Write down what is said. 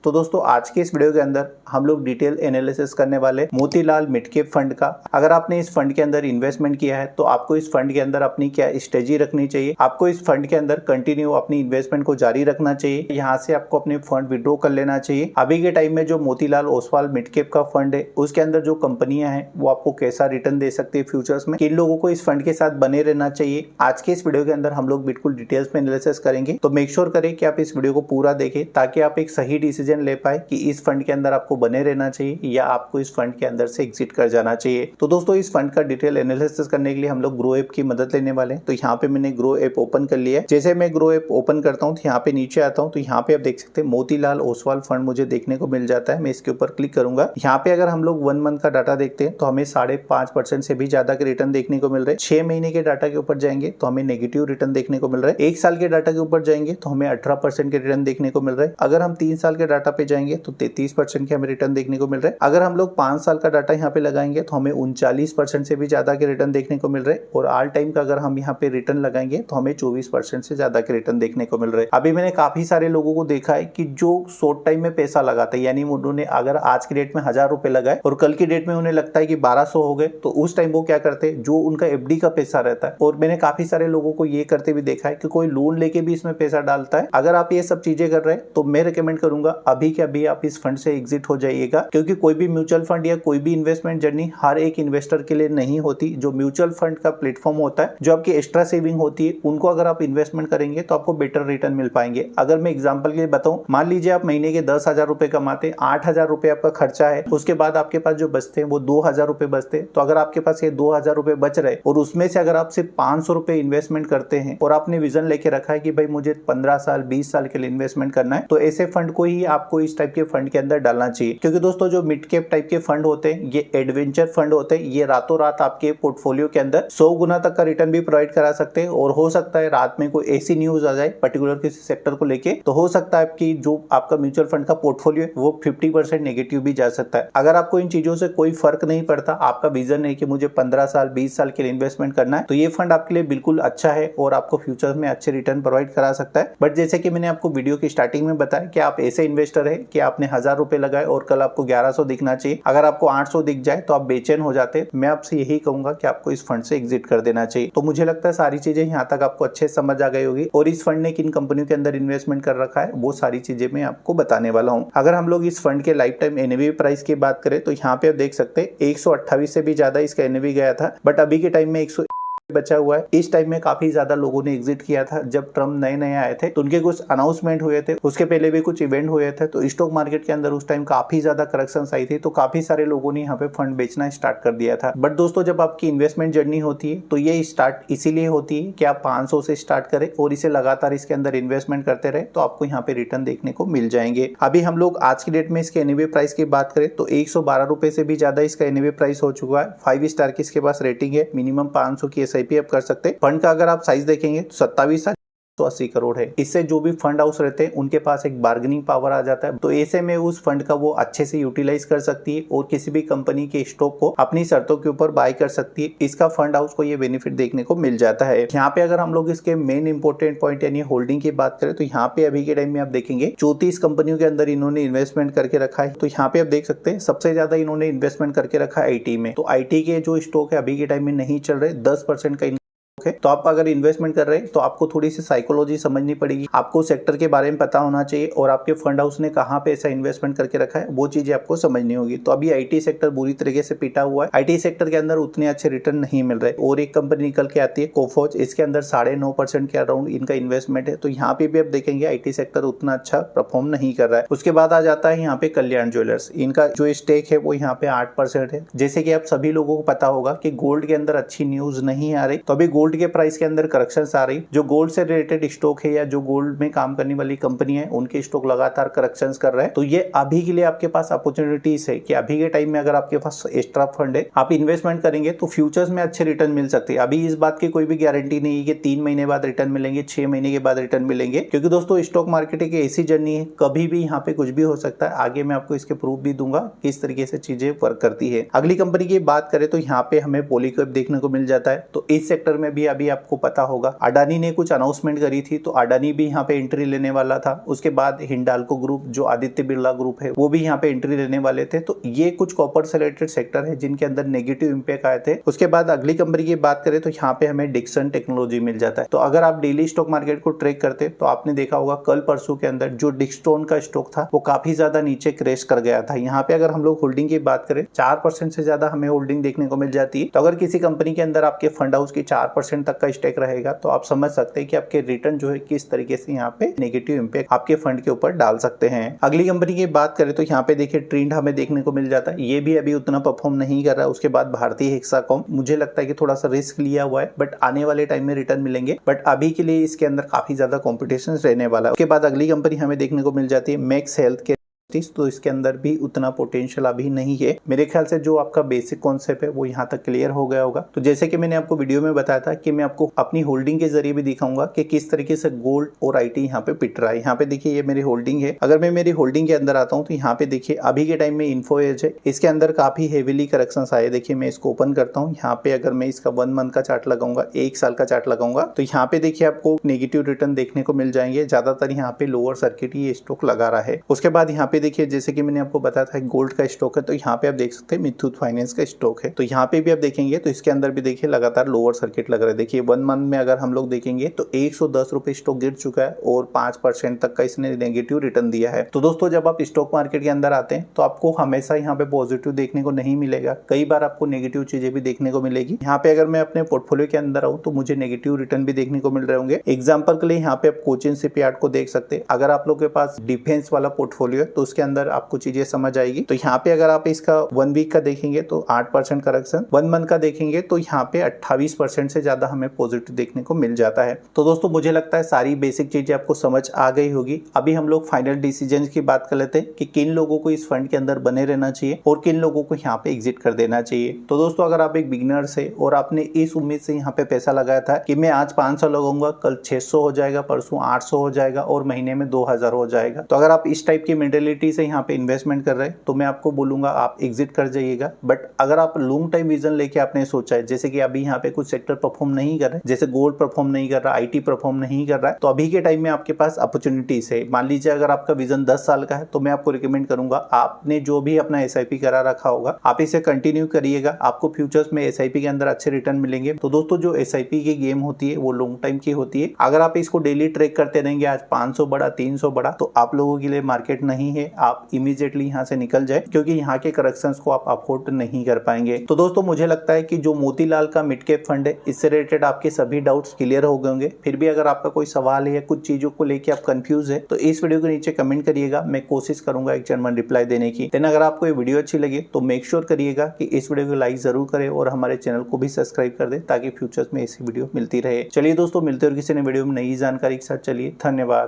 तो दोस्तों आज के इस वीडियो के अंदर हम लोग डिटेल एनालिसिस करने वाले मोतीलाल मिड कैप फंड का। अगर आपने इस फंड के अंदर इन्वेस्टमेंट किया है तो आपको इस फंड के अंदर अपनी क्या स्ट्रेटजी रखनी चाहिए, आपको इस फंड के अंदर कंटिन्यू अपनी इन्वेस्टमेंट को जारी रखना चाहिए, यहाँ से आपको अपने फंड विड्रॉ कर लेना चाहिए। अभी के टाइम में जो मोतीलाल ओसवाल मिड कैप का फंड है उसके अंदर जो कंपनियां हैं वो आपको कैसा रिटर्न दे सकती है फ्यूचर्स में, किन लोगों को इस फंड के साथ बने रहना चाहिए, आज के इस वीडियो के अंदर हम लोग बिल्कुल डिटेल्स में एनालिसिस करेंगे। तो मेक श्योर करें कि आप इस वीडियो को पूरा देखें ताकि आप एक सही डिसीजन ले पाए कि इस फंड के अंदर आपको बने रहना चाहिए या आपको इस फंड के अंदर से एग्जिट कर जाना चाहिए। तो दोस्तों इस फंड का डिटेल एनालिसिस करने के लिए हम लोग ग्रो ऐप की मदद लेने वाले हैं। तो यहाँ पे मैंने ग्रो ऐप ओपन कर लिया है। जैसे मैं ग्रो ऐप ओपन करता हूँ तो यहाँ पे नीचे आता हूँ तो यहाँ पे आप देख सकते हैं मोतीलाल ओसवाल फंड मुझे देखने को मिल जाता है। मैं इसके ऊपर क्लिक करूंगा। यहाँ पे अगर हम लोग 1 मंथ का डाटा देखते हैं तो हमें 5.5% से भी ज्यादा के रिटर्न देखने को मिल रहे हैं। 6 महीने के डाटा के ऊपर जाएंगे तो हमें नेगेटिव रिटर्न देखने को मिल रहा है। 1 साल के डाटा के ऊपर जाएंगे तो हमें 18% के रिटर्न देखने को मिल रहा है। अगर हम 3 साल के डाटा पे जाएंगे तो 33% के हमें रिटर्न देखने को मिल रहा है। अगर हम लोग 5 साल का डाटा यहाँ पे लगाएंगे तो हमें 39% से भी ज्यादा के रिटर्न देखने को मिल रहे हैं। और ऑल टाइम का अगर हम यहाँ पे रिटर्न लगाएंगे तो हमें 24% से ज्यादा के रिटर्न देखने को मिल रहे हैं। अभी मैंने काफी सारे लोगों को देखा है कि जो शॉर्ट टाइम में पैसा लगाते हैं, यानी उन्होंने अगर आज की डेट में 1000 रुपए लगाए और कल की डेट में उन्हें लगता है कि 1200 हो गए, तो उस टाइम वो क्या करते हैं, जो उनका एफडी का पैसा रहता है, और मैंने काफी सारे लोगों को ये करते भी देखा है कि कोई लोन लेके भी इसमें पैसा डालता है। अगर आप ये सब चीजें कर रहे हैं तो मैं रिकमेंड करूंगा अभी के अभी आप इस फंड से एग्जिट हो जाइएगा, क्योंकि कोई भी म्यूचुअल फंड या कोई भी इन्वेस्टमेंट जर्नी हर एक इन्वेस्टर के लिए नहीं होती। जो म्यूचुअल फंड का प्लेटफॉर्म होता है, जो आपकी एक्स्ट्रा सेविंग होती है, उनको अगर आप इन्वेस्टमेंट करेंगे तो आपको बेटर रिटर्न मिल पाएंगे। अगर मैं एग्जांपल के लिए बताऊं, मान लीजिए आप महीने के 10,000 रुपए कमाते, 8,000 रुपए आपका खर्चा है, उसके बाद आपके पास जो बचते हैं वो 2,000 रुपए बचते। तो अगर आपके पास ये 2,000 रुपए बच रहे और उसमें से अगर आप सिर्फ 500 रुपए इन्वेस्टमेंट करते हैं और आपने विजन लेके रखा है कि भाई मुझे 15 साल 20 साल के लिए इन्वेस्टमेंट करना है, तो ऐसे फंड को ही आपको इस टाइप के फंड के अंदर डालना चाहिए। क्योंकि दोस्तों जो मिड कैप टाइप के फंड होते हैं ये एडवेंचर फंड होते हैं। ये रातों रात आपके पोर्टफोलियो के अंदर 100 गुना तक का रिटर्न भी प्रोवाइड करा सकते हैं। और हो सकता है रात में कोई ऐसी न्यूज आ जाए पर्टिकुलर किसी सेक्टर को लेके, तो हो सकता है कि जो आपका म्यूचुअल फंड का पोर्टफोलियो है वो 50% नेगेटिव भी जा सकता है। अगर आपको इन चीजों से कोई फर्क नहीं पड़ता, आपका विजन है कि मुझे 15 साल 20 साल के लिए इन्वेस्टमेंट करना है, तो ये फंड आपके लिए बिल्कुल अच्छा है और आपको फ्यूचर में अच्छे रिटर्न प्रोवाइड करा सकता है। बट जैसे कि मैंने आपको वीडियो की स्टार्टिंग में बताया कि आप ऐसे इन्वेस्टर है कि आपने 1000 रुपए लगाए और कल आपको 1100 दिखना चाहिए, अगर आपको 800 दिख जाए तो आप बेचैन हो जाते। मैं आपसे यही कहूंगा कि आपको इस फंड से एग्जिट कर देना चाहिए। तो मुझे लगता है सारी चीजें यहाँ तक आपको अच्छे समझ आ गई होगी और इस फंड ने किन कंपनियों के अंदर इन्वेस्टमेंट कर रखा है वो सारी चीजें मैं आपको बताने वाला हूँ। अगर हम लोग इस फंड के लाइफ टाइम एनएवी प्राइस की बात करें तो यहाँ पे आप देख सकते हैं 128 से भी ज्यादा इसका एनएवी गया था, बट अभी के टाइम में 100 बचा हुआ है। इस टाइम में काफी ज्यादा लोगों ने एग्जिट किया था। जब ट्रम्प नए आए थे तो उनके कुछ अनाउंसमेंट हुए थे, उसके पहले भी कुछ इवेंट हुए थे, तो स्टॉक मार्केट के अंदर उस टाइम काफी ज्यादा करेक्शंस आई थी, तो काफी सारे लोगों ने यहाँ पे फंड बेचना स्टार्ट कर दिया था। बट दोस्तों जब आपकी इन्वेस्टमेंट जर्नी होती है तो ये स्टार्ट इसीलिए होती है कि आप 500 से स्टार्ट करें और इसे लगातार इसके अंदर इन्वेस्टमेंट करते रहे तो आपको यहाँ पे रिटर्न देखने को मिल जाएंगे। अभी हम लोग आज की डेट में इसके एनएवी प्राइस की बात करें तो 112 रुपए से भी ज्यादा इसका एनएवी प्राइस हो चुका है। 5 स्टार की इसके पास रेटिंग है। मिनिमम 500 की एसआईपी आप कर सकते हैं। फंड का अगर आप साइज देखेंगे तो 2780 करोड़ है। इससे जो भी फंड हाउस रहते हैं उनके पास एक बार्गेनिंग पावर आ जाता है, तो ऐसे में उस फंड का वो अच्छे से यूटिलाइज कर सकती है और किसी भी कंपनी के स्टॉक को अपनी शर्तों के ऊपर बाय कर सकती है। इसका फंड हाउस को ये बेनिफिट देखने को मिल जाता है। यहाँ पे अगर हम लोग इसके मेन इंपोर्टेंट पॉइंट यानी होल्डिंग की बात करें तो यहाँ पे अभी के टाइम में आप देखेंगे 34 कंपनियों के अंदर इन्होंने इन्वेस्टमेंट करके रखा है। तो यहाँ पे आप देख सकते हैं सबसे ज्यादा इन्होंने इन्वेस्टमेंट करके रखा है आईटी में। तो आईटी के जो स्टॉक है अभी के टाइम में नहीं चल रहे, 10% का तो आप अगर इन्वेस्टमेंट कर रहे हैं तो आपको थोड़ी सी साइकोलॉजी समझनी पड़ेगी, आपको सेक्टर के बारे में पता होना चाहिए और आपके फंड हाउस ने कहां पे ऐसा इन्वेस्टमेंट करके रखा है वो चीजें आपको समझनी होगी। तो अभी आईटी सेक्टर बुरी तरीके से पीटा हुआ है। आईटी सेक्टर के अंदर उतने अच्छे रिटर्न नहीं मिल रहे। और एक कंपनी निकल के आती है कोफोर्ज, इसके अंदर 9.5% के अराउंड इनका इन्वेस्टमेंट है। तो यहाँ पे भी आप देखेंगे आईटी सेक्टर उतना अच्छा परफॉर्म नहीं कर रहा है। उसके बाद आ जाता है यहाँ पे कल्याण ज्वेलर्स, इनका जो स्टेक है वो यहाँ पे 8% है। जैसे कि आप सभी लोगों को पता होगा कि गोल्ड के अंदर अच्छी न्यूज नहीं आ रही, तो अभी गोल्ड के प्राइस के अंदर करेक्शंस आ रही। जो गोल्ड से रिलेटेड स्टॉक है या जो गोल्ड में काम करने वाली कंपनी है उनके स्टॉक लगातार करेक्शंस कर रहे हैं। तो ये अभी के लिए आपके पास अपॉर्चुनिटीज है कि अभी के टाइम में अगर आपके पास एक्स्ट्रा फंड है, आप इन्वेस्टमेंट करेंगे तो फ्यूचर्स में अच्छे रिटर्न मिल सकते हैं। अभी इस बात की कोई भी गारंटी नहीं है कि 3 महीने बाद रिटर्न मिलेंगे, 6 महीने के बाद रिटर्न मिलेंगे, क्योंकि दोस्तों स्टॉक मार्केट एक ऐसी जर्नी है, कभी भी यहाँ पे कुछ भी हो सकता है। आगे मैं आपको इसके प्रूफ भी दूंगा किस तरीके से चीजें वर्क करती है। अगली कंपनी की बात करें तो यहाँ पे हमें पॉलीकैब देखने को मिल जाता है। तो इस सेक्टर में भी भी अभी आपको पता होगा, अडानी ने कुछ अनाउंसमेंट करी थी, तो अडानी भी यहाँ पे एंट्री लेने वाला था। उसके बाद हिंडाल्को ग्रुप जो आदित्य बिरला ग्रुप है वो भी यहाँ पे एंट्री लेने वाले थे। तो ये कुछ कॉपर से रिलेटेड सेक्टर है जिनके अंदर नेगेटिव इंपैक्ट आए थे। उसके बाद अगली कंपनी की बात करें तो यहाँ पे हमें डिक्सन टेक्नोलॉजी मिल जाता है। तो अगर आप डेली स्टॉक मार्केट को ट्रेक करते तो आपने देखा होगा कल परसों के अंदर जो डिक्सटोन का स्टॉक था वो काफी ज्यादा नीचे क्रैश कर गया था। यहाँ पे अगर हम लोग होल्डिंग की बात करें 4% से ज्यादा हमें होल्डिंग देखने को मिल जाती है। तो अगर किसी कंपनी के अंदर आपके फंड हाउस की 4% तक का स्टेक रहेगा तो आप समझ सकते हैं कि आपके रिटर्न जो है किस तरीके से यहाँ पे नेगेटिव इंपैक्ट आपके फंड के ऊपर डाल सकते हैं। अगली कंपनी की बात करें तो यहाँ पे देखिए ट्रेंड हमें देखने को मिल जाता है, ये भी अभी उतना परफॉर्म नहीं कर रहा है। उसके बाद भारतीय हेक्साकॉम मुझे लगता है कि थोड़ा सा रिस्क लिया हुआ है, बट आने वाले टाइम में रिटर्न मिलेंगे, बट अभी के लिए इसके अंदर काफी ज्यादा कॉम्पिटिशन रहने वाला है। उसके बाद अगली कंपनी हमें देखने को मिल जाती है मैक्स हेल्थ के, तो इसके अंदर भी उतना पोटेंशियल अभी नहीं है। मेरे ख्याल से जो आपका बेसिक कॉन्सेप्ट है वो यहाँ तक क्लियर हो गया होगा। तो जैसे कि मैंने आपको वीडियो में बताया था कि मैं आपको अपनी होल्डिंग के जरिए भी दिखाऊंगा कि किस तरीके से गोल्ड और आईटी यहाँ पे पिट रहा है। यहाँ पे देखिए ये मेरी होल्डिंग है। अगर मैं मेरी होल्डिंग के अंदर आता हूँ तो यहाँ पे देखिए अभी के टाइम में इन्फो एज है, इसके अंदर काफी हेवीली करेक्शन आए। देखिए मैं इसको ओपन करता हूँ, यहाँ पे अगर मैं इसका 1 मंथ का चार्ट लगाऊंगा, 1 साल का चार्ट लगाऊंगा, तो यहाँ पे देखिए आपको नेगेटिव रिटर्न देखने को मिल जाएंगे। ज्यादातर यहाँ पे लोअर सर्किट ये स्टॉक लगा रहा है। उसके बाद यहाँ पे देखिए जैसे कि आपको बताया था गोल्ड का स्टॉक है, तो यहाँ पे आप देख सकते हैं मुथूट फाइनेंस का स्टॉक है। तो यहाँ पे भी आप देखेंगे तो इसके अंदर भी देखिए लगातार लोअर सर्किट लग रहा है। देखिए 1 मंथ में अगर हम लोग देखेंगे तो 110 रुपए स्टॉक गिर चुका है और 5% तक का इसने नेगेटिव रिटर्न दिया है। तो दोस्तों जब आप स्टॉक मार्केट के अंदर आते हैं तो आपको हमेशा यहाँ पे पॉजिटिव देखने को नहीं मिलेगा, कई बार आपको नेगेटिव चीजें भी देखने को मिलेगी। यहाँ पे अगर मैं अपने पोर्टफोलियो के अंदर आऊँ तो मुझे नेगेटिव रिटर्न भी देखने को मिल रहे होंगे। एग्जाम्पल के लिए यहाँ पे आप कोचिन शिपयार्ड को देख सकते हैं। अगर आप लोग के पास डिफेंस वाला पोर्टफोलियो है तो उसके अंदर आपको चीजें समझ आएगी। तो यहाँ पे अगर आप इसका 1 वीक का देखेंगे तो 8% करेक्शन, 1 मंथ का देखेंगे तो यहाँ पे 28% से ज्यादा हमें पॉजिटिव देखने को मिल जाता है। तो दोस्तों मुझे लगता है सारी बेसिक चीजें आपको समझ आ गई होगी। अभी हम लोग फाइनल डिसीजन की बात कर लेते हैं कि किन लोगों को इस फंड के अंदर बने रहना चाहिए और किन लोगों को यहाँ पे एग्जिट कर देना चाहिए। तो दोस्तों अगर आप एक बिगिनर से और आपने इस उम्मीद से यहाँ पे पैसा लगाया था कि मैं आज 500 लगाऊंगा, कल 600 हो जाएगा, परसों 800 हो जाएगा और महीने में 2000 हो जाएगा, तो अगर आप इस टाइप की मेंटेलिटी से यहाँ पे इन्वेस्टमेंट कर रहे हैं तो मैं आपको बोलूंगा आप एग्जिट कर जाइएगा। बट अगर आप लॉन्ग टाइम विजन लेके आपने सोचा है, जैसे कि अभी यहाँ पे कुछ सेक्टर परफॉर्म नहीं कर रहे, जैसे गोल्ड परफॉर्म नहीं कर रहा, आईटी परफॉर्म नहीं कर रहा है, तो अभी के टाइम में आपके पास अपॉर्चुनिटीज है। मान लीजिए अगर आपका विजन 10 साल का है तो मैं आपको रिकमेंड करूंगा आपने जो भी अपना एसआईपी करा रखा होगा आप इसे कंटिन्यू करिएगा, आपको फ्यूचर्स में एसआईपी के अंदर अच्छे रिटर्न मिलेंगे। तो दोस्तों जो एसआईपी की गेम होती है वो लॉन्ग टाइम की होती है। अगर आप इसको डेली ट्रेक करते रहेंगे, आज 500 बढ़ा, 300 बढ़ा, तो आप लोगों के लिए मार्केट नहीं है, आप इमीडिएटली यहाँ से निकल जाए, क्योंकि यहाँ के करेक्शंस को आप अफोर्ड नहीं कर पाएंगे। तो दोस्तों मुझे लगता है कि जो मोतीलाल का मिड कैप फंड है इससे रिलेटेड आपके सभी डाउट्स क्लियर हो गए होंगे। फिर भी अगर आपका कोई सवाल है या कुछ चीजों को लेके आप कंफ्यूज है तो इस वीडियो के नीचे कमेंट करिएगा, मैं कोशिश करूंगा एक जनरल रिप्लाई देने की। देन अगर आपको ये वीडियो अच्छी लगी तो मेक श्योर करिएगा कि इस वीडियो को लाइक जरूर करें और हमारे चैनल को भी सब्सक्राइब कर दे ताकि फ्यूचर्स में ऐसी वीडियो मिलती रहे। चलिए दोस्तों मिलते और किसी ने वीडियो में नई जानकारी के साथ। चलिए धन्यवाद।